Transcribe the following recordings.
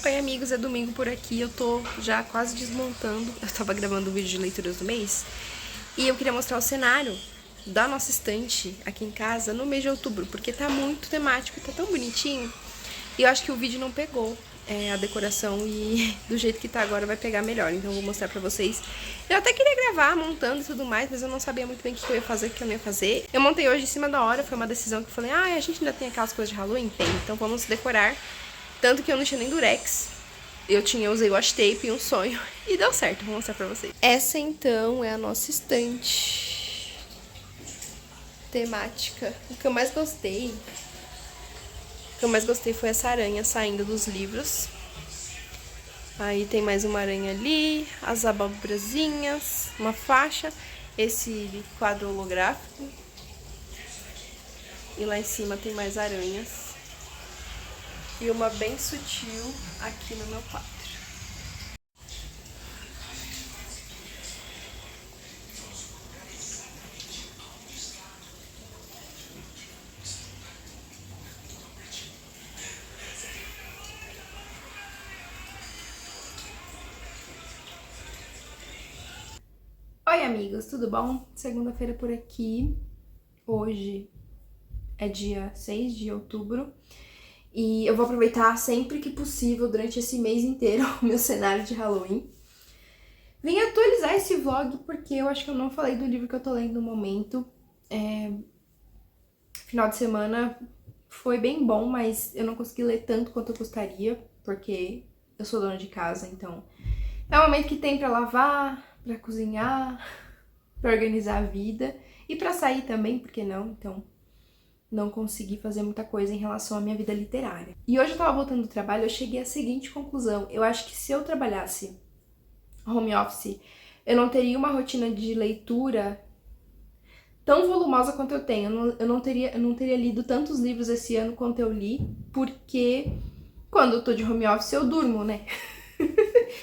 Oi amigos, é domingo por aqui, eu tô já quase desmontando. Eu tava gravando um vídeo de leituras do mês e eu queria mostrar o cenário da nossa estante aqui em casa no mês de outubro, porque tá muito temático, tá tão bonitinho. E eu acho que o vídeo não pegou a decoração e do jeito que tá agora vai pegar melhor, então eu vou mostrar pra vocês. Eu até queria gravar montando e tudo mais, mas eu não sabia muito bem o que eu ia fazer, o que eu não ia fazer. Eu montei hoje em cima da hora, foi uma decisão que eu falei, a gente ainda tem aquelas coisas de Halloween? Tem, então vamos decorar. Tanto que eu não tinha nem durex, usei washi tape e um sonho e deu certo, vou mostrar pra vocês. Essa então é a nossa estante temática. O que eu mais gostei foi essa aranha saindo dos livros. Aí tem mais uma aranha ali, as abóborazinhas, uma faixa, esse quadro holográfico. E lá em cima tem mais aranhas. E uma bem sutil aqui no meu quadro. Oi amigos, tudo bom? Segunda-feira por aqui. Hoje é dia 6 de outubro. E eu vou aproveitar sempre que possível, durante esse mês inteiro, o meu cenário de Halloween. Vim atualizar esse vlog porque eu acho que eu não falei do livro que eu tô lendo no momento. Final de semana foi bem bom, mas eu não consegui ler tanto quanto eu gostaria, porque eu sou dona de casa, então é o momento que tem pra lavar, pra cozinhar, pra organizar a vida e pra sair também, por que não? Então não consegui fazer muita coisa em relação à minha vida literária. E hoje eu tava voltando do trabalho, eu cheguei à seguinte conclusão. Eu acho que se eu trabalhasse home office, eu não teria uma rotina de leitura tão volumosa quanto eu tenho. Eu não teria lido tantos livros esse ano quanto eu li, porque quando eu tô de home office eu durmo, né?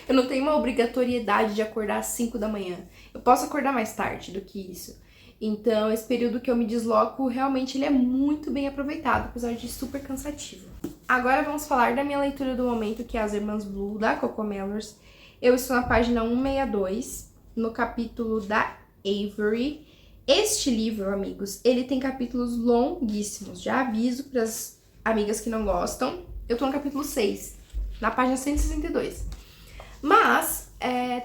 Eu não tenho uma obrigatoriedade de acordar às 5 da manhã. Eu posso acordar mais tarde do que isso. Então, esse período que eu me desloco, realmente ele é muito bem aproveitado, apesar de super cansativo. Agora vamos falar da minha leitura do momento, que é As Irmãs Blue, da Cocomellers. Eu estou na página 162, no capítulo da Avery. Este livro, amigos, ele tem capítulos longuíssimos. Já aviso para as amigas que não gostam. Eu tô no capítulo 6, na página 162. Mas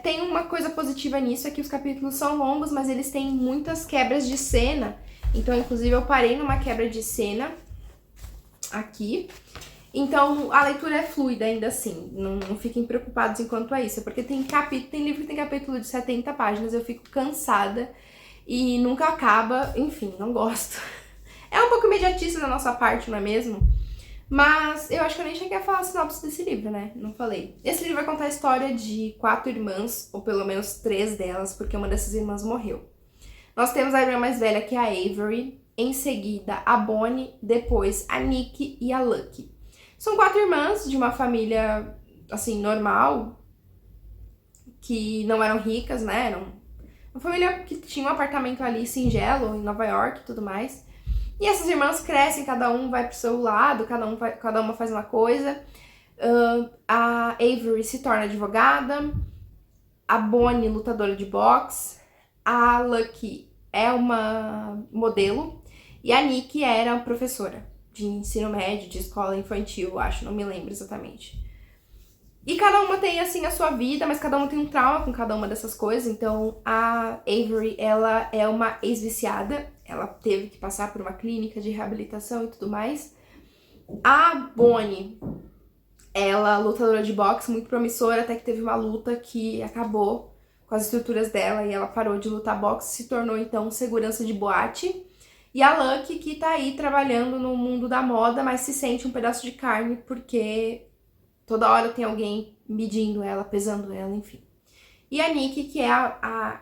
tem uma coisa positiva nisso, é que os capítulos são longos, mas eles têm muitas quebras de cena. Então, inclusive, eu parei numa quebra de cena aqui. Então, a leitura é fluida ainda assim, não fiquem preocupados enquanto a isso, porque tem livro que tem capítulo de 70 páginas, eu fico cansada e nunca acaba, enfim, não gosto. É um pouco imediatista da nossa parte, não é mesmo? Mas eu acho que eu nem cheguei a falar a sinopse desse livro, né? Não falei. Esse livro vai contar a história de 4 irmãs, ou pelo menos 3 delas, porque uma dessas irmãs morreu. Nós temos a irmã mais velha, que é a Avery, em seguida a Bonnie, depois a Nick e a Lucky. São 4 irmãs de uma família, assim, normal, que não eram ricas, né? Eram uma família que tinha um apartamento ali singelo, em Nova York e tudo mais. E essas irmãs crescem, cada um vai pro seu lado, cada uma faz uma coisa. A Avery se torna advogada, a Bonnie lutadora de boxe, a Lucky é uma modelo e a Nick era professora de ensino médio, de escola infantil, acho, não me lembro exatamente. E cada uma tem, assim, a sua vida, mas cada uma tem um trauma com cada uma dessas coisas. Então, a Avery, ela é uma ex-viciada. Ela teve que passar por uma clínica de reabilitação e tudo mais. A Bonnie, ela lutadora de boxe, muito promissora, até que teve uma luta que acabou com as estruturas dela e ela parou de lutar boxe, se tornou, então, segurança de boate. E a Lucky, que tá aí trabalhando no mundo da moda, mas se sente um pedaço de carne porque toda hora tem alguém medindo ela, pesando ela, enfim. E a Nick, que é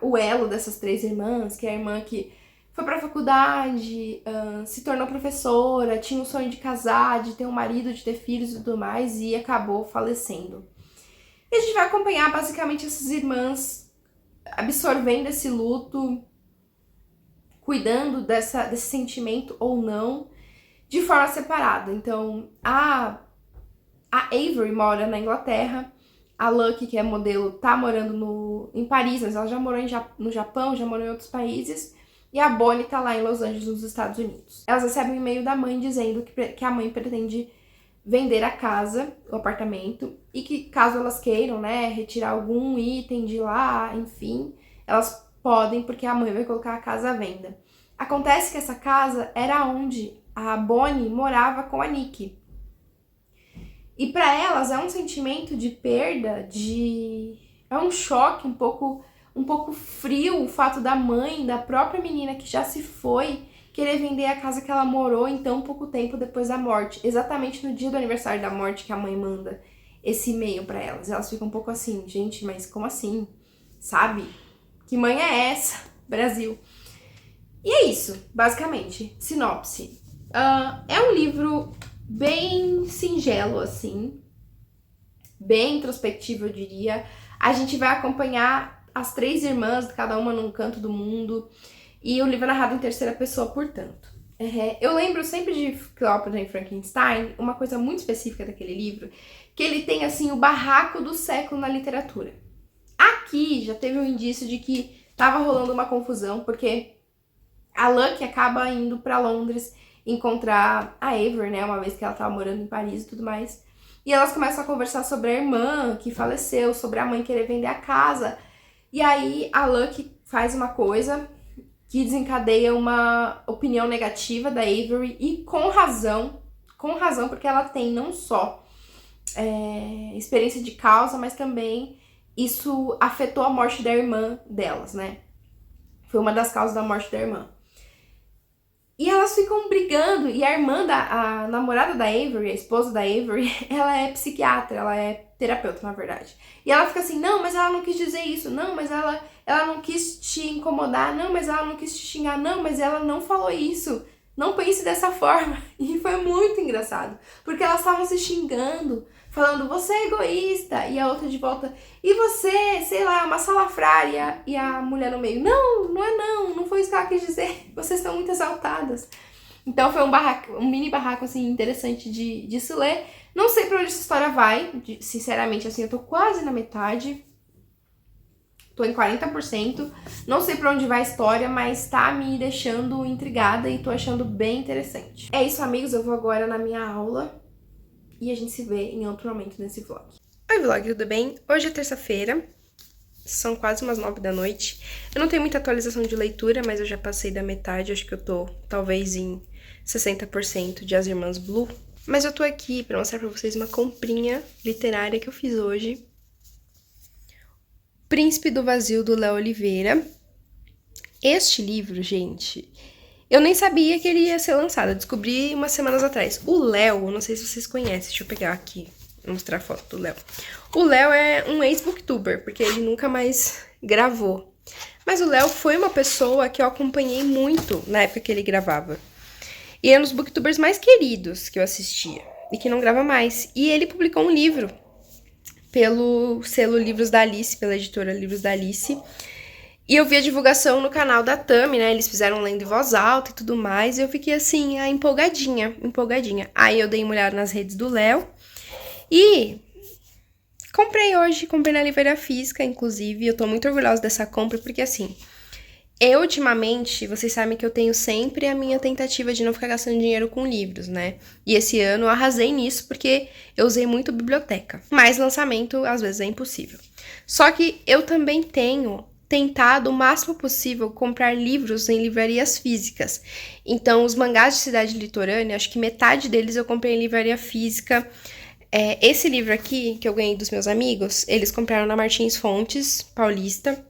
o elo dessas 3 irmãs, que é a irmã que foi pra faculdade, se tornou professora, tinha um sonho de casar, de ter um marido, de ter filhos e tudo mais, e acabou falecendo. E a gente vai acompanhar basicamente essas irmãs absorvendo esse luto, cuidando desse sentimento ou não, de forma separada. Então, a A Avery mora na Inglaterra, a Lucky, que é modelo, tá morando em Paris, mas ela já morou no Japão, já morou em outros países, e a Bonnie tá lá em Los Angeles, nos Estados Unidos. Elas recebem um e-mail da mãe dizendo que a mãe pretende vender a casa, o apartamento, e que caso elas queiram, né, retirar algum item de lá, enfim, elas podem, porque a mãe vai colocar a casa à venda. Acontece que essa casa era onde a Bonnie morava com a Nick. E para elas é um sentimento de perda, é um choque um pouco frio o fato da mãe, da própria menina que já se foi, querer vender a casa que ela morou em tão pouco tempo depois da morte. Exatamente no dia do aniversário da morte que a mãe manda esse e-mail para elas. Elas ficam um pouco assim, gente, mas como assim? Sabe? Que mãe é essa? Brasil. E é isso, basicamente. Sinopse. É um livro bem singelo, assim. Bem introspectivo, eu diria. A gente vai acompanhar as 3 irmãs, cada uma num canto do mundo. E o livro é narrado em terceira pessoa, portanto. Eu lembro sempre de Cleópatra e Frankenstein, uma coisa muito específica daquele livro, que ele tem, assim, o barraco do século na literatura. Aqui já teve um indício de que tava rolando uma confusão, porque a Lucky acaba indo pra Londres encontrar a Avery, né, uma vez que ela tava morando em Paris e tudo mais. E elas começam a conversar sobre a irmã que faleceu, sobre a mãe querer vender a casa. E aí a Lucky faz uma coisa que desencadeia uma opinião negativa da Avery, e com razão, porque ela tem não só experiência de causa, mas também isso afetou a morte da irmã delas, né? Foi uma das causas da morte da irmã. E elas ficam brigando, e a irmã, a namorada da Avery, a esposa da Avery, ela é psiquiatra, ela é terapeuta, na verdade. E ela fica assim, não, mas ela não quis dizer isso, não, mas ela não quis te incomodar, não, mas ela não quis te xingar, não, mas ela não falou isso, não pense dessa forma. E foi muito engraçado, porque elas estavam se xingando, falando, você é egoísta, e a outra de volta, e você, sei lá, uma salafrária, e a mulher no meio, não foi isso que ela quis dizer, vocês estão muito exaltadas. Então foi um mini barraco, assim, interessante de se ler. Não sei pra onde essa história vai, sinceramente, assim, eu tô quase na metade, tô em 40%, não sei pra onde vai a história, mas tá me deixando intrigada e tô achando bem interessante. É isso, amigos, eu vou agora na minha aula, e a gente se vê em outro momento nesse vlog. Oi, vlog, tudo bem? Hoje é terça-feira, são quase umas 9 da noite. Eu não tenho muita atualização de leitura, mas eu já passei da metade, acho que eu tô talvez em 60% de As Irmãs Blue. Mas eu tô aqui pra mostrar pra vocês uma comprinha literária que eu fiz hoje. Príncipe do Vazio, do Léo Oliveira. Este livro, gente, eu nem sabia que ele ia ser lançado, eu descobri umas semanas atrás. O Léo, não sei se vocês conhecem, deixa eu pegar aqui, mostrar a foto do Léo. O Léo é um ex-booktuber, porque ele nunca mais gravou. Mas o Léo foi uma pessoa que eu acompanhei muito na época que ele gravava. E é um dos booktubers mais queridos que eu assistia, e que não grava mais. E ele publicou um livro pelo selo Livros da Alice, pela editora Livros da Alice. E eu vi a divulgação no canal da Tami, né? Eles fizeram lendo em voz alta e tudo mais. E eu fiquei assim, empolgadinha. Aí eu dei uma olhada nas redes do Léo. E comprei na livraria física, inclusive. Eu tô muito orgulhosa dessa compra, porque assim, eu ultimamente, vocês sabem que eu tenho sempre a minha tentativa de não ficar gastando dinheiro com livros, né? E esse ano eu arrasei nisso, porque eu usei muito biblioteca. Mas lançamento, às vezes, é impossível. Só que eu também tenho tentado o máximo possível comprar livros em livrarias físicas. Então, os mangás de Cidade Litorânea, acho que metade deles eu comprei em livraria física. Esse livro aqui, que eu ganhei dos meus amigos, eles compraram na Martins Fontes, Paulista,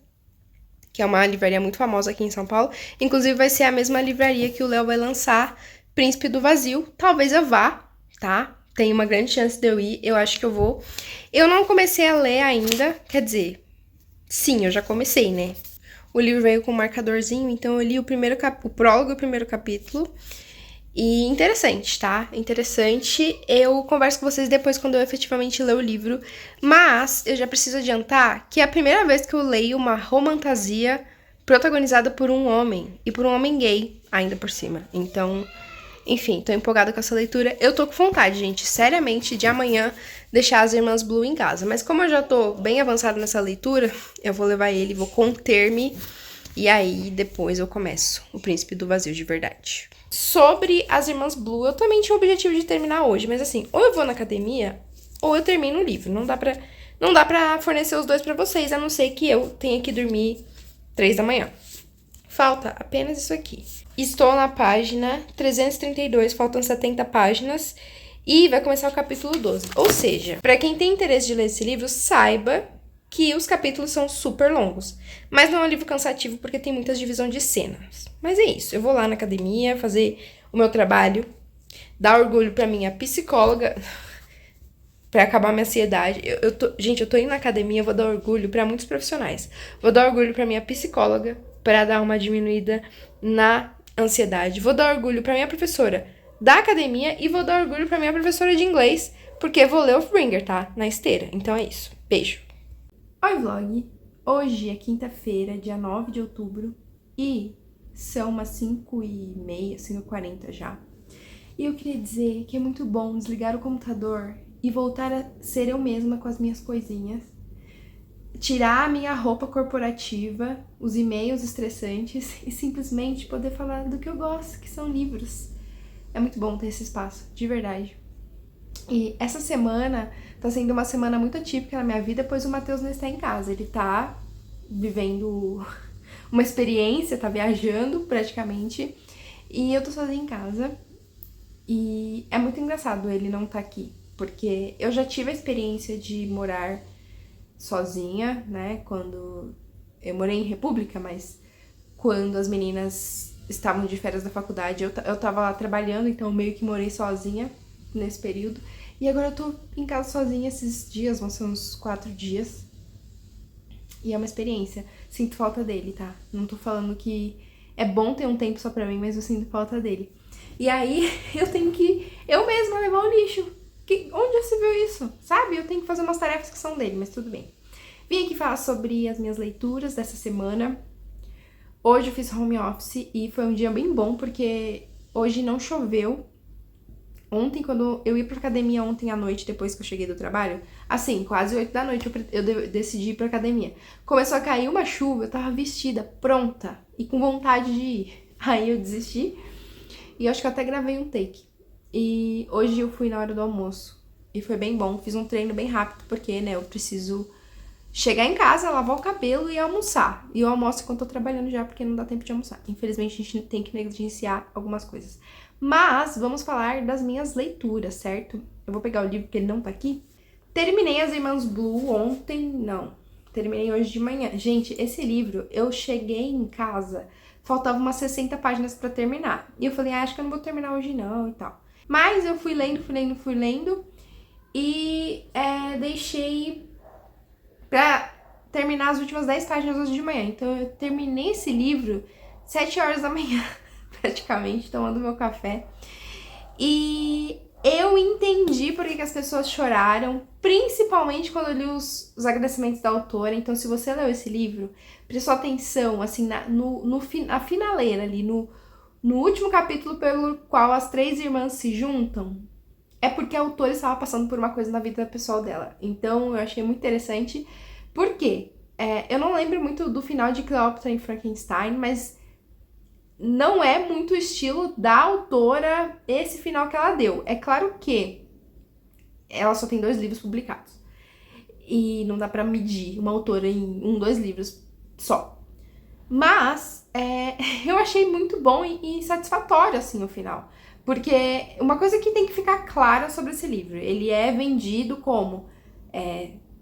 que é uma livraria muito famosa aqui em São Paulo. Inclusive, vai ser a mesma livraria que o Léo vai lançar Príncipe do Vazio. Talvez eu vá, tá? Tem uma grande chance de eu ir, eu acho que eu vou. Eu não comecei a ler ainda, quer dizer, sim, eu já comecei, né? O livro veio com um marcadorzinho, então eu li o prólogo e o primeiro capítulo. E interessante, tá? Interessante. Eu converso com vocês depois quando eu efetivamente ler o livro. Mas eu já preciso adiantar que é a primeira vez que eu leio uma romantasia protagonizada por um homem. E por um homem gay, ainda por cima. Então, Enfim, tô empolgada com essa leitura. Eu tô com vontade, gente, seriamente, de amanhã deixar as Irmãs Blue em casa. Mas como eu já tô bem avançada nessa leitura, eu vou levar ele, vou conter-me. E aí, depois eu começo O Príncipe do Vazio de Verdade. Sobre as Irmãs Blue, eu também tinha o objetivo de terminar hoje. Mas assim, ou eu vou na academia, ou eu termino o livro. Não dá pra fornecer os dois pra vocês, a não ser que eu tenha que dormir 3 da manhã. Falta apenas isso aqui. Estou na página 332, faltam 70 páginas. E vai começar o capítulo 12. Ou seja, para quem tem interesse de ler esse livro, saiba que os capítulos são super longos. Mas não é um livro cansativo porque tem muitas divisões de cenas. Mas é isso, eu vou lá na academia fazer o meu trabalho, dar orgulho pra minha psicóloga, pra acabar minha ansiedade. Gente, eu tô indo na academia, eu vou dar orgulho pra muitos profissionais. Vou dar orgulho pra minha psicóloga, pra dar uma diminuída na ansiedade. Vou dar orgulho pra minha professora da academia e vou dar orgulho pra minha professora de inglês, porque vou ler Oathbringer, tá? Na esteira. Então é isso. Beijo. Oi, vlog. Hoje é quinta-feira, dia 9 de outubro, e são umas 5h30, 5h40 já. E eu queria dizer que é muito bom desligar o computador e voltar a ser eu mesma com as minhas coisinhas. Tirar a minha roupa corporativa, os e-mails estressantes e simplesmente poder falar do que eu gosto, que são livros. É muito bom ter esse espaço, de verdade. E essa semana tá sendo uma semana muito atípica na minha vida, pois o Matheus não está em casa. Ele tá vivendo uma experiência, tá viajando praticamente, e eu tô sozinha em casa. E é muito engraçado ele não tá aqui, porque eu já tive a experiência de morar sozinha, né, quando eu morei em República, mas quando as meninas estavam de férias da faculdade, eu tava lá trabalhando, então meio que morei sozinha nesse período. E agora eu tô em casa sozinha esses dias, vão ser uns 4 dias. E é uma experiência. Sinto falta dele, tá? Não tô falando que é bom ter um tempo só pra mim, mas eu sinto falta dele. E aí eu tenho que eu mesma levar o lixo. Onde já se viu isso? Sabe? Eu tenho que fazer umas tarefas que são dele, mas tudo bem. Vim aqui falar sobre as minhas leituras dessa semana. Hoje eu fiz home office e foi um dia bem bom, porque hoje não choveu. Ontem, quando eu ia pra academia ontem à noite, depois que eu cheguei do trabalho, assim, quase 8 da noite eu decidi ir pra academia. Começou a cair uma chuva, eu tava vestida, pronta e com vontade de ir. Aí eu desisti e acho que eu até gravei um take. E hoje eu fui na hora do almoço e foi bem bom, fiz um treino bem rápido, porque, né, eu preciso chegar em casa, lavar o cabelo e almoçar. E eu almoço enquanto tô trabalhando já, porque não dá tempo de almoçar. Infelizmente, a gente tem que negligenciar algumas coisas. Mas vamos falar das minhas leituras, certo? Eu vou pegar o livro porque ele não tá aqui. Terminei As Irmãs Blue ontem, não. Terminei hoje de manhã. Gente, esse livro, eu cheguei em casa, faltava umas 60 páginas pra terminar. E eu falei, acho que eu não vou terminar hoje não e tal. Mas eu fui lendo e deixei pra terminar as últimas 10 páginas hoje de manhã. Então eu terminei esse livro 7 horas da manhã, praticamente, tomando meu café. E eu entendi por que as pessoas choraram, principalmente quando eu li os agradecimentos da autora. Então, se você leu esse livro, prestou atenção, assim, na finaleira ali, no último capítulo pelo qual as 3 irmãs se juntam, é porque a autora estava passando por uma coisa na vida pessoal dela. Então, eu achei muito interessante. Por quê? Eu não lembro muito do final de Cleópatra em Frankenstein, mas não é muito o estilo da autora esse final que ela deu. É claro que ela só tem 2 livros publicados. E não dá pra medir uma autora em 2 livros só. Mas eu achei muito bom e satisfatório, assim, o final. Porque uma coisa que tem que ficar clara sobre esse livro, ele é vendido como...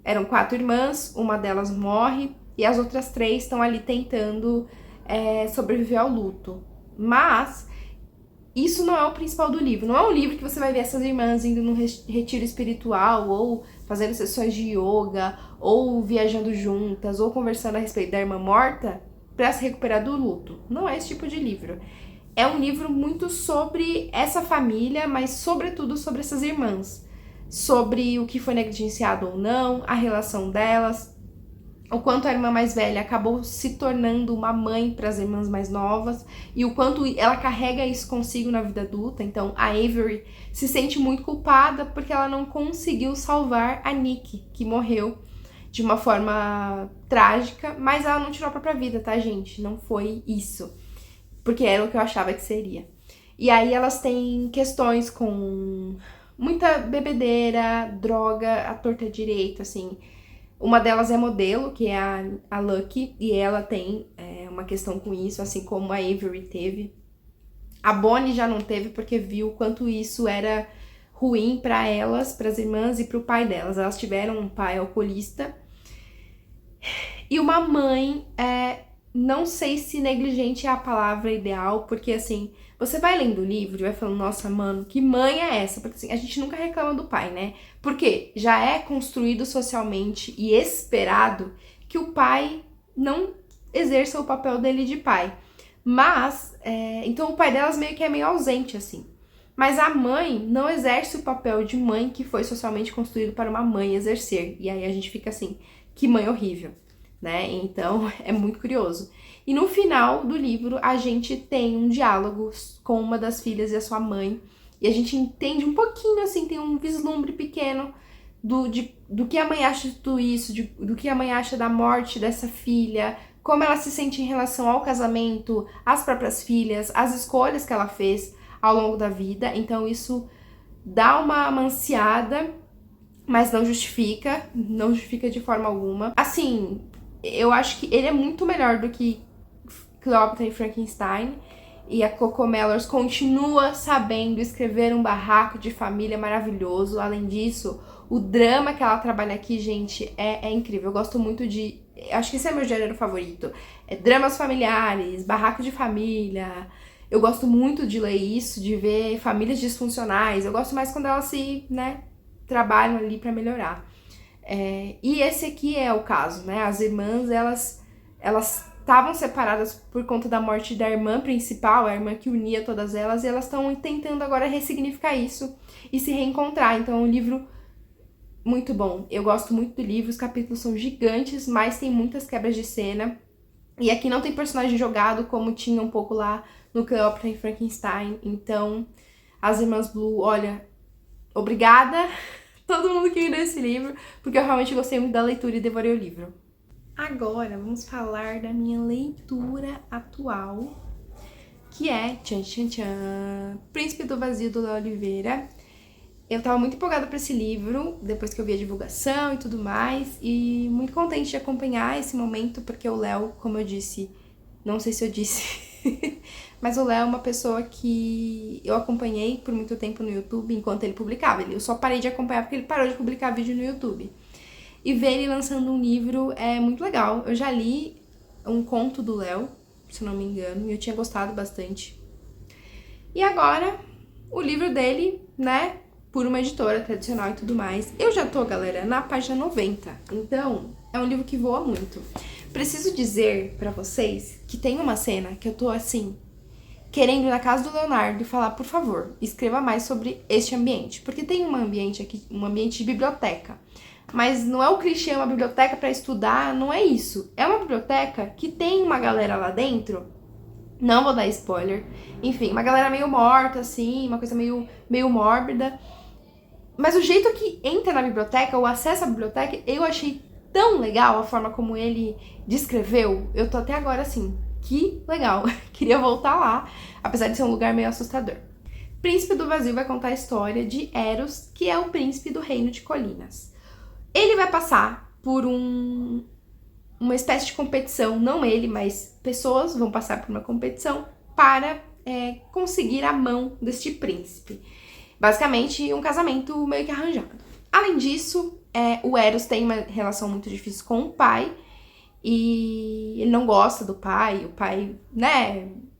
eram 4 irmãs, uma delas morre e as outras 3 estão ali tentando sobreviver ao luto. Mas isso não é o principal do livro. Não é um livro que você vai ver essas irmãs indo num retiro espiritual, ou fazendo sessões de yoga, ou viajando juntas, ou conversando a respeito da irmã morta para se recuperar do luto. Não é esse tipo de livro. É um livro muito sobre essa família, mas sobretudo sobre essas irmãs. Sobre o que foi negligenciado ou não, a relação delas. o quanto a irmã mais velha acabou se tornando uma mãe para as irmãs mais novas e o quanto ela carrega isso consigo na vida adulta. Então a Avery se sente muito culpada porque ela não conseguiu salvar a Nick, que morreu de uma forma trágica, mas ela não tirou a própria vida, tá, gente? Não foi isso, porque era o que eu achava que seria. E aí elas têm questões com muita bebedeira, droga, à torta e à direita, assim. Uma delas é modelo, que é a Lucky, e ela tem uma questão com isso, assim como a Avery teve. A Bonnie já não teve porque viu quanto isso era ruim para elas, para as irmãs e para o pai delas. Elas tiveram um pai alcoolista e uma mãe, não sei se negligente é a palavra ideal, porque assim, você vai lendo o livro e vai falando, nossa, mano, que mãe é essa? Porque assim, a gente nunca reclama do pai, né? Porque já é construído socialmente e esperado que o pai não exerça o papel dele de pai. Mas, então o pai delas meio que é meio ausente, assim. Mas a mãe não exerce o papel de mãe que foi socialmente construído para uma mãe exercer. E aí a gente fica assim, que mãe horrível, né? Então é muito curioso. E no final do livro a gente tem um diálogo com uma das filhas e a sua mãe. E a gente entende um pouquinho, assim, tem um vislumbre pequeno do que a mãe acha de tudo isso, do que a mãe acha da morte dessa filha, como ela se sente em relação ao casamento, às próprias filhas, às escolhas que ela fez ao longo da vida. Então isso dá uma manciada, mas não justifica de forma alguma. Assim, eu acho que ele é muito melhor do que Cleópatra e Frankenstein, e a Coco Mellors continua sabendo escrever um barraco de família maravilhoso. Além disso, o drama que ela trabalha aqui, gente, é incrível. Eu gosto muito de... Acho que esse é meu gênero favorito. Dramas familiares, barraco de família. Eu gosto muito de ler isso, de ver famílias disfuncionais. Eu gosto mais quando elas se, trabalham ali pra melhorar. E esse aqui é o caso, né? As irmãs, elas estavam separadas por conta da morte da irmã principal, a irmã que unia todas elas, e elas estão tentando agora ressignificar isso e se reencontrar. Então é um livro muito bom. Eu gosto muito do livro, os capítulos são gigantes, mas tem muitas quebras de cena. E aqui não tem personagem jogado, como tinha um pouco lá no Cleópatra e Frankenstein. Então, as Irmãs Blue, olha, obrigada todo mundo que me deu esse livro, porque eu realmente gostei muito da leitura e devorei o livro. Agora, vamos falar da minha leitura atual, que é tchan, tchan, tchan, Príncipe do Vazio, do Léo Oliveira. Eu tava muito empolgada pra esse livro, depois que eu vi a divulgação e tudo mais, e muito contente de acompanhar esse momento, porque o Léo, como eu disse, não sei se eu disse, mas o Léo é uma pessoa que eu acompanhei por muito tempo no YouTube enquanto ele publicava. Eu só parei de acompanhar porque ele parou de publicar vídeo no YouTube. E ver ele lançando um livro é muito legal. Eu já li um conto do Léo, se não me engano, e eu tinha gostado bastante. E agora, o livro dele, por uma editora tradicional e tudo mais. Eu já tô, galera, na página 90, então é um livro que voa muito. Preciso dizer pra vocês que tem uma cena que eu tô, assim, querendo ir na casa do Leonardo e falar, por favor, escreva mais sobre este ambiente. Porque tem um ambiente aqui, um ambiente de biblioteca. Mas não é o clichê, é uma biblioteca pra estudar, não é isso. É uma biblioteca que tem uma galera lá dentro, não vou dar spoiler, enfim, uma galera meio morta, assim, uma coisa meio mórbida. Mas o jeito que entra na biblioteca, o acesso à biblioteca, eu achei tão legal a forma como ele descreveu. Eu tô até agora assim, que legal, queria voltar lá, apesar de ser um lugar meio assustador. Príncipe do Vazio vai contar a história de Eros, que é o príncipe do Reino de Colinas. Ele vai passar por uma espécie de competição, não ele, mas pessoas vão passar por uma competição para conseguir a mão deste príncipe. Basicamente, um casamento meio que arranjado. Além disso, o Eros tem uma relação muito difícil com o pai, e ele não gosta do pai, o pai,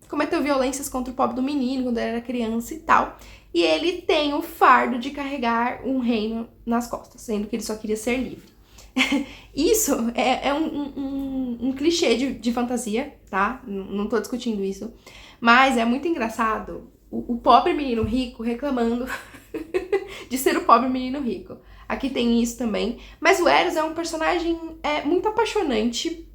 cometeu violências contra o pobre do menino quando ele era criança e tal. E ele tem o fardo de carregar um reino nas costas, sendo que ele só queria ser livre. Isso é um clichê de fantasia, tá? Não tô discutindo isso. Mas é muito engraçado o pobre menino rico reclamando de ser o pobre menino rico. Aqui tem isso também. Mas o Eros é um personagem muito apaixonante.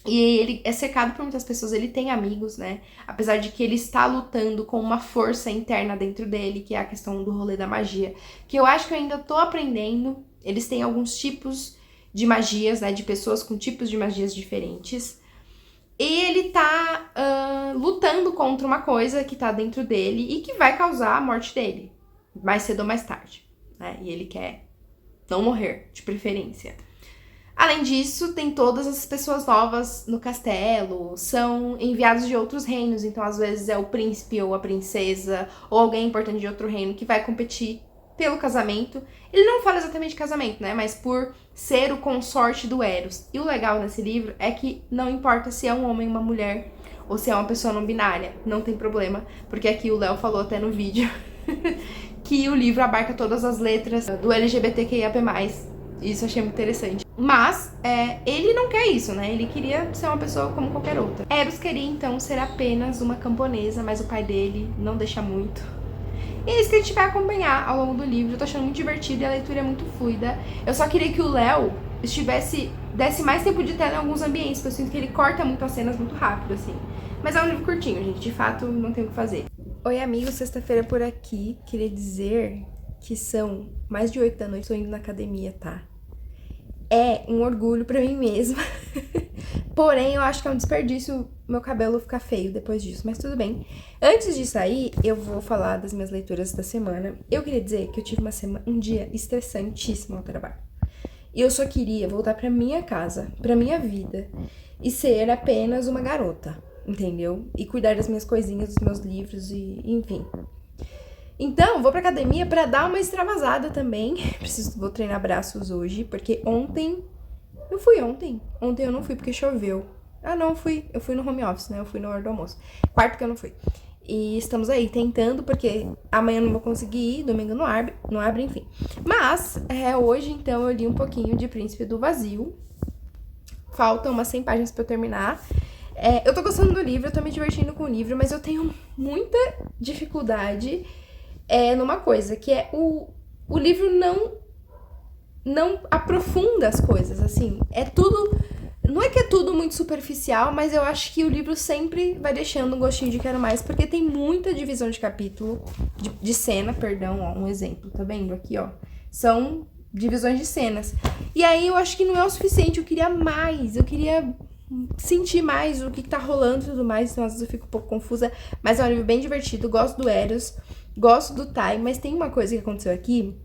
E ele é cercado por muitas pessoas, ele tem amigos, né? Apesar de que ele está lutando com uma força interna dentro dele, que é a questão do rolê da magia. Que eu acho que eu ainda tô aprendendo. Eles têm alguns tipos de magias, né? De pessoas com tipos de magias diferentes. E ele tá lutando contra uma coisa que tá dentro dele e que vai causar a morte dele. Mais cedo ou mais tarde, né? E ele quer não morrer, de preferência. Além disso, tem todas as pessoas novas no castelo, são enviados de outros reinos, então às vezes é o príncipe ou a princesa, ou alguém importante de outro reino que vai competir pelo casamento. Ele não fala exatamente de casamento, né, mas por ser o consorte do Eros. E o legal nesse livro é que não importa se é um homem ou uma mulher, ou se é uma pessoa não binária, não tem problema, porque aqui o Léo falou até no vídeo que o livro abarca todas as letras do LGBTQIAP+. Isso eu achei muito interessante. Mas, ele não quer isso, né? Ele queria ser uma pessoa como qualquer outra. Eros queria, então, ser apenas uma camponesa, mas o pai dele não deixa muito. E é isso que a gente vai acompanhar ao longo do livro. Eu tô achando muito divertido e a leitura é muito fluida. Eu só queria que o Léo desse mais tempo de tela em alguns ambientes, porque eu sinto que ele corta muito as cenas muito rápido, assim. Mas é um livro curtinho, gente. De fato, não tem o que fazer. Oi, amigos. Sexta-feira por aqui. Queria dizer que são mais de 8 da noite. Tô indo na academia, tá? É um orgulho pra mim mesma. Porém, eu acho que é um desperdício meu cabelo ficar feio depois disso, mas tudo bem. Antes de sair, eu vou falar das minhas leituras da semana. Eu queria dizer que eu tive um dia estressantíssimo ao trabalho. E eu só queria voltar pra minha casa, pra minha vida, e ser apenas uma garota, entendeu? E cuidar das minhas coisinhas, dos meus livros e enfim. Então, vou pra academia pra dar uma extravasada também. Vou treinar braços hoje, porque ontem... Eu fui ontem. Ontem eu não fui porque choveu. Ah, não, eu fui no home office, né? Eu fui na hora do almoço. Quarto que eu não fui. E estamos aí tentando, porque amanhã eu não vou conseguir ir, domingo não abre, enfim. Mas, hoje, então, eu li um pouquinho de Príncipe do Vazio. Faltam umas 100 páginas pra eu terminar. Eu tô gostando do livro, eu tô me divertindo com o livro, mas eu tenho muita dificuldade... numa coisa, que é o livro não aprofunda as coisas, assim, não é que é tudo muito superficial, mas eu acho que o livro sempre vai deixando um gostinho de quero mais, porque tem muita divisão de capítulo, de cena, perdão, ó, um exemplo, tá vendo aqui, ó, são divisões de cenas, e aí eu acho que não é o suficiente, eu queria mais, eu queria sentir mais o que tá rolando e tudo mais, então às vezes eu fico um pouco confusa, mas é um livro bem divertido, gosto do Eros, gosto do Tai, mas tem uma coisa que aconteceu aqui,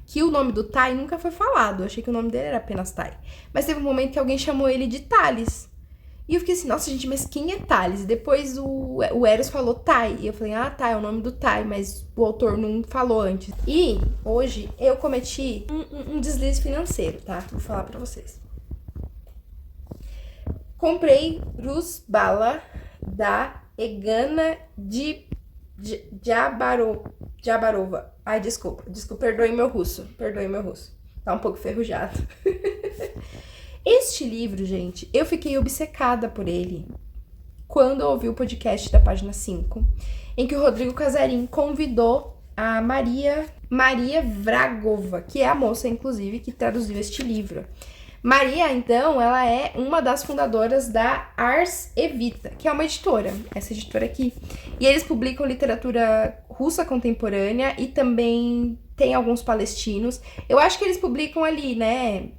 que o nome do Tai nunca foi falado, eu achei que o nome dele era apenas Tai, mas teve um momento que alguém chamou ele de Thales, e eu fiquei assim, nossa gente, mas quem é Thales? E depois o Eros falou Tai, e eu falei, ah tá, é o nome do Tai, mas o autor não falou antes. E hoje eu cometi um deslize financeiro, tá? Vou falar pra vocês. Comprei Rus Bala da Egana de Jabarova. Ai, desculpa, perdoe meu russo. Tá um pouco ferrujado. Este livro, gente, eu fiquei obcecada por ele quando eu ouvi o podcast da página 5, em que o Rodrigo Casarim convidou a Maria Vragova, que é a moça, inclusive, que traduziu este livro. Maria, então, ela é uma das fundadoras da Ars Evita, que é uma editora, essa editora aqui. E eles publicam literatura russa contemporânea e também tem alguns palestinos. Eu acho que eles publicam ali, né,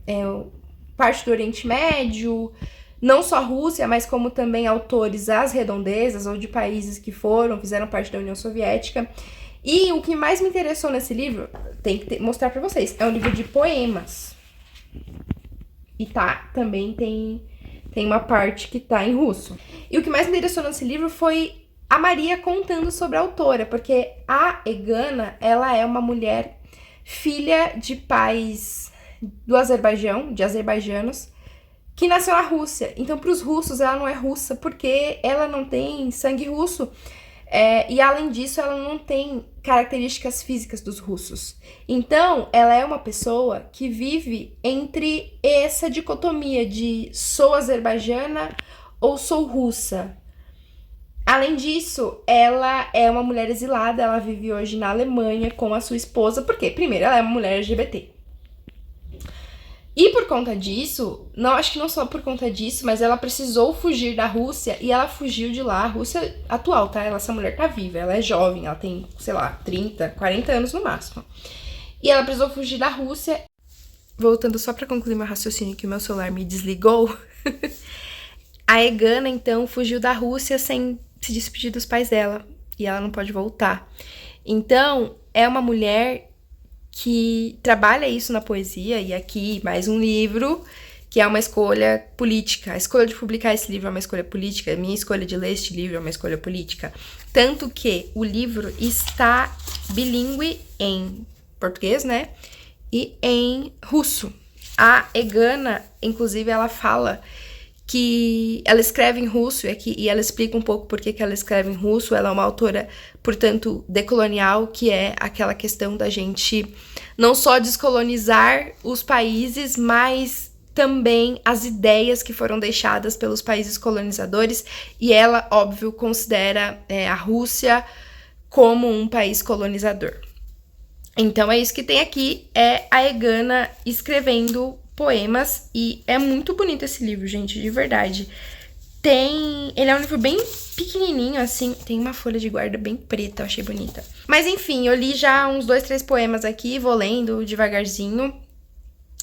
parte do Oriente Médio, não só Rússia, mas como também autores às redondezas ou de países que fizeram parte da União Soviética. E o que mais me interessou nesse livro, tem que mostrar pra vocês, é um livro de poemas. E também tem uma parte que tá em russo. E o que mais me interessou nesse livro foi a Maria contando sobre a autora, porque a Egana, ela é uma mulher filha de pais do Azerbaijão, de azerbaijanos, que nasceu na Rússia. Então, para os russos, ela não é russa, porque ela não tem sangue russo. E além disso, ela não tem características físicas dos russos. Então, ela é uma pessoa que vive entre essa dicotomia de sou azerbaijana ou sou russa. Além disso, ela é uma mulher exilada, ela vive hoje na Alemanha com a sua esposa, porque, primeiro, ela é uma mulher LGBT. E por conta disso, não, acho que não só por conta disso, mas ela precisou fugir da Rússia e ela fugiu de lá, a Rússia atual, tá? Essa mulher tá viva, ela é jovem, ela tem, sei lá, 30, 40 anos no máximo. E ela precisou fugir da Rússia. Voltando só pra concluir meu raciocínio, que o meu celular me desligou. A Egana, então, fugiu da Rússia sem se despedir dos pais dela. E ela não pode voltar. Então, é uma mulher que trabalha isso na poesia, e aqui mais um livro, que é uma escolha política. A escolha de publicar esse livro é uma escolha política, a minha escolha de ler este livro é uma escolha política. Tanto que o livro está bilíngue em português, né? E em russo. A Egana, inclusive, ela fala que ela escreve em russo, e ela explica um pouco por que ela escreve em russo. Ela é uma autora, portanto, decolonial, que é aquela questão da gente não só descolonizar os países, mas também as ideias que foram deixadas pelos países colonizadores, e ela, óbvio, considera a Rússia como um país colonizador. Então é isso que tem aqui, é a Egana escrevendo poemas, e é muito bonito esse livro, gente, de verdade. Ele é um livro bem pequenininho, assim, tem uma folha de guarda bem preta, eu achei bonita. Mas enfim, eu li já uns 2, 3 poemas aqui, vou lendo devagarzinho.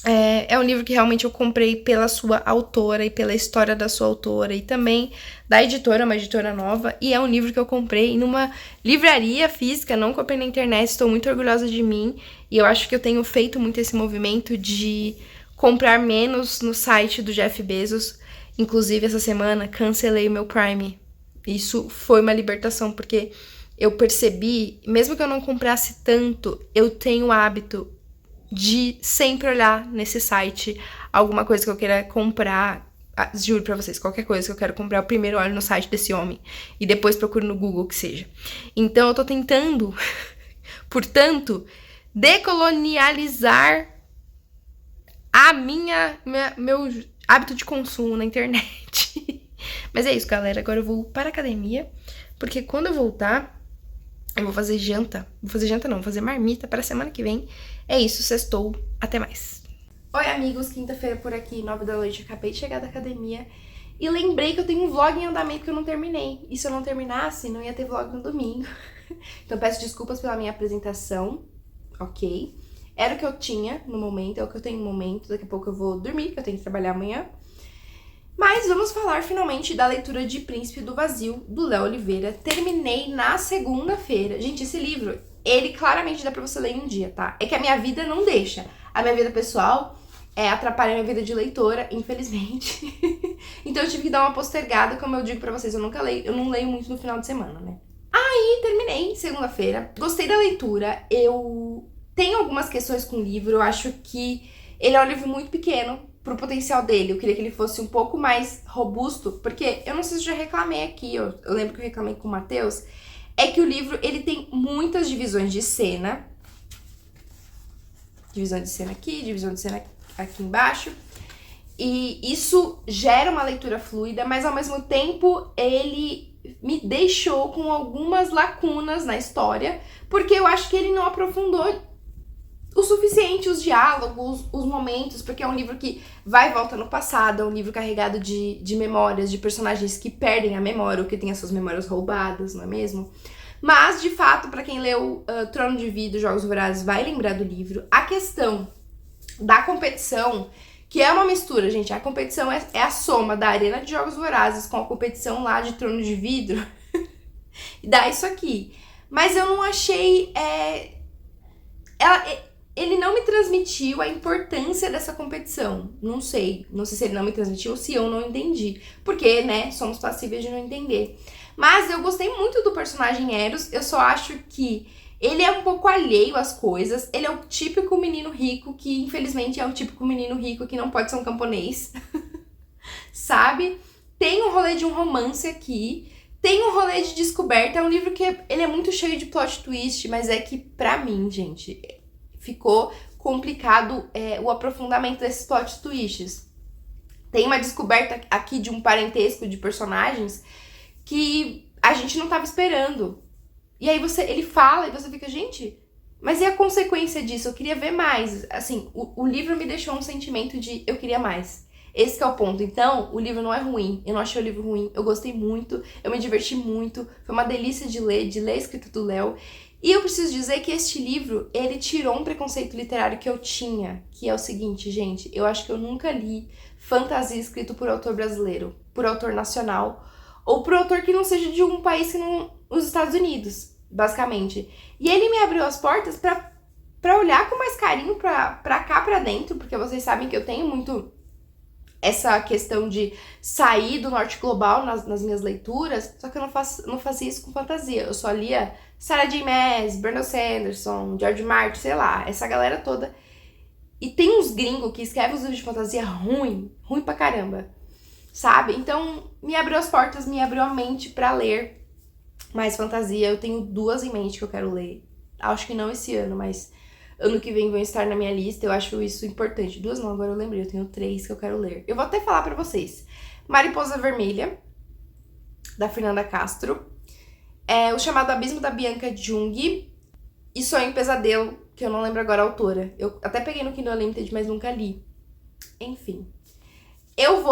É um livro que realmente eu comprei pela sua autora e pela história da sua autora, e também da editora, uma editora nova, e é um livro que eu comprei numa livraria física, não comprei na internet. Estou muito orgulhosa de mim, e eu acho que eu tenho feito muito esse movimento de comprar menos no site do Jeff Bezos. Inclusive, essa semana, cancelei o meu Prime. Isso foi uma libertação, porque eu percebi, mesmo que eu não comprasse tanto, eu tenho o hábito de sempre olhar nesse site alguma coisa que eu queira comprar. Juro pra vocês, qualquer coisa que eu quero comprar, eu primeiro olho no site desse homem e depois procuro no Google, que seja. Então eu tô tentando, portanto, decolonializar meu hábito de consumo na internet. Mas é isso, galera. Agora eu vou para a academia, porque quando eu voltar, eu vou fazer janta. Vou fazer marmita para a semana que vem. É isso, sextou. Até mais. Oi, amigos. Quinta-feira por aqui, 9 da noite. Acabei de chegar da academia e lembrei que eu tenho um vlog em andamento que eu não terminei. E se eu não terminasse, não ia ter vlog no domingo. Então peço desculpas pela minha apresentação, ok? Era o que eu tinha no momento, é o que eu tenho no momento. Daqui a pouco eu vou dormir, que eu tenho que trabalhar amanhã. Mas vamos falar finalmente da leitura de Príncipe do Vazio, do Léo Oliveira. Terminei na segunda-feira. Gente, esse livro, ele claramente dá pra você ler em um dia, tá? É que a minha vida não deixa. A minha vida pessoal atrapalha a minha vida de leitora, infelizmente. Então eu tive que dar uma postergada, como eu digo pra vocês, eu não leio muito no final de semana, né? Aí terminei segunda-feira. Gostei da leitura. Eu tenho algumas questões com o livro. Eu acho que ele é um livro muito pequeno pro potencial dele. Eu queria que ele fosse um pouco mais robusto, porque eu não sei se eu já reclamei aqui, eu lembro que eu reclamei com o Matheus, é que o livro, ele tem muitas divisões de cena. Divisão de cena aqui, divisão de cena aqui embaixo. E isso gera uma leitura fluida, mas ao mesmo tempo ele me deixou com algumas lacunas na história, porque eu acho que ele não aprofundou o suficiente os diálogos, os momentos, porque é um livro que vai e volta no passado, é um livro carregado de memórias, de personagens que perdem a memória, ou que têm as suas memórias roubadas, não é mesmo? Mas, de fato, pra quem leu Trono de Vidro, Jogos Vorazes, vai lembrar do livro. A questão da competição, que é uma mistura, gente, a competição é a soma da Arena de Jogos Vorazes com a competição lá de Trono de Vidro, e dá isso aqui. Mas eu não achei... Ele não me transmitiu a importância dessa competição. Não sei se ele não me transmitiu ou se eu não entendi. Porque, né, somos passíveis de não entender. Mas eu gostei muito do personagem Eros. Eu só acho que ele é um pouco alheio às coisas. Ele é o típico menino rico que, infelizmente, é o típico menino rico que não pode ser um camponês. Sabe? Tem um rolê de um romance aqui. Tem um rolê de descoberta. É um livro que ele é muito cheio de plot twist, mas é que, pra mim, gente, ficou complicado o aprofundamento desses plot twists. Tem uma descoberta aqui de um parentesco de personagens que a gente não tava esperando. E aí ele fala e você fica, gente, mas e a consequência disso? Eu queria ver mais. Assim, o livro me deixou um sentimento de eu queria mais. Esse que é o ponto. Então, o livro não é ruim. Eu não achei o livro ruim. Eu gostei muito. Eu me diverti muito. Foi uma delícia de ler a escrita do Léo. E eu preciso dizer que este livro, ele tirou um preconceito literário que eu tinha. Que é o seguinte, gente. Eu acho que eu nunca li fantasia escrito por autor brasileiro. Por autor nacional. Ou por autor que não seja de um país que não... Os Estados Unidos, basicamente. E ele me abriu as portas pra olhar com mais carinho pra cá, pra dentro. Porque vocês sabem que eu tenho muito... essa questão de sair do norte global nas minhas leituras, só que eu não fazia isso com fantasia. Eu só lia Sarah J. Maas, Brandon Sanderson, George Martin, sei lá, essa galera toda. E tem uns gringos que escrevem uns livros de fantasia ruim pra caramba, sabe? Então, me abriu as portas, me abriu a mente pra ler mais fantasia. Eu tenho 2 em mente que eu quero ler. Acho que não esse ano, mas... ano que vem vão estar na minha lista, eu acho isso importante. 2 não, agora eu lembrei, eu tenho 3 que eu quero ler. Eu vou até falar pra vocês. Mariposa Vermelha, da Fernanda Castro. O Chamado Abismo, da Bianca Jung. E Sonho e Pesadelo, que eu não lembro agora a autora. Eu até peguei no Kindle Unlimited, mas nunca li. Enfim. Eu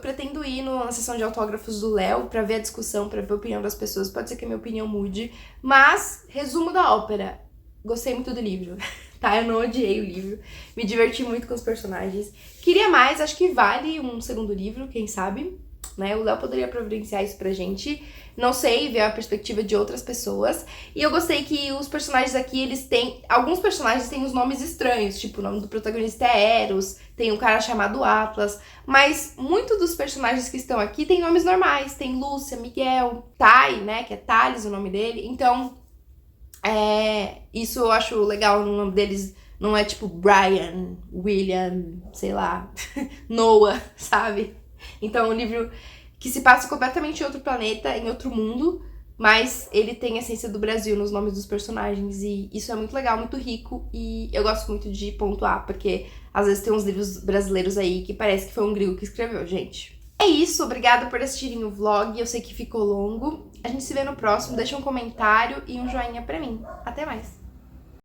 pretendo ir na sessão de autógrafos do Léo pra ver a discussão, pra ver a opinião das pessoas. Pode ser que a minha opinião mude. Mas, resumo da ópera. Gostei muito do livro, tá? Eu não odiei o livro. Me diverti muito com os personagens. Queria mais, acho que vale um segundo livro, quem sabe, né? O Léo poderia providenciar isso pra gente. Não sei, ver a perspectiva de outras pessoas. E eu gostei que os personagens aqui, eles têm... alguns personagens têm os nomes estranhos, tipo, o nome do protagonista é Eros, tem um cara chamado Atlas, mas muitos dos personagens que estão aqui têm nomes normais. Tem Lúcia, Miguel, Tai, né? Que é Thales o nome dele. Então... isso eu acho legal, o nome deles não é tipo Brian, William, sei lá, Noah, sabe? Então é um livro que se passa completamente em outro planeta, em outro mundo, mas ele tem a essência do Brasil nos nomes dos personagens e isso é muito legal, muito rico e eu gosto muito de pontuar, porque às vezes tem uns livros brasileiros aí que parece que foi um gringo que escreveu, gente. É isso, obrigada por assistirem o vlog, eu sei que ficou longo. A gente se vê no próximo, deixa um comentário e um joinha pra mim. Até mais!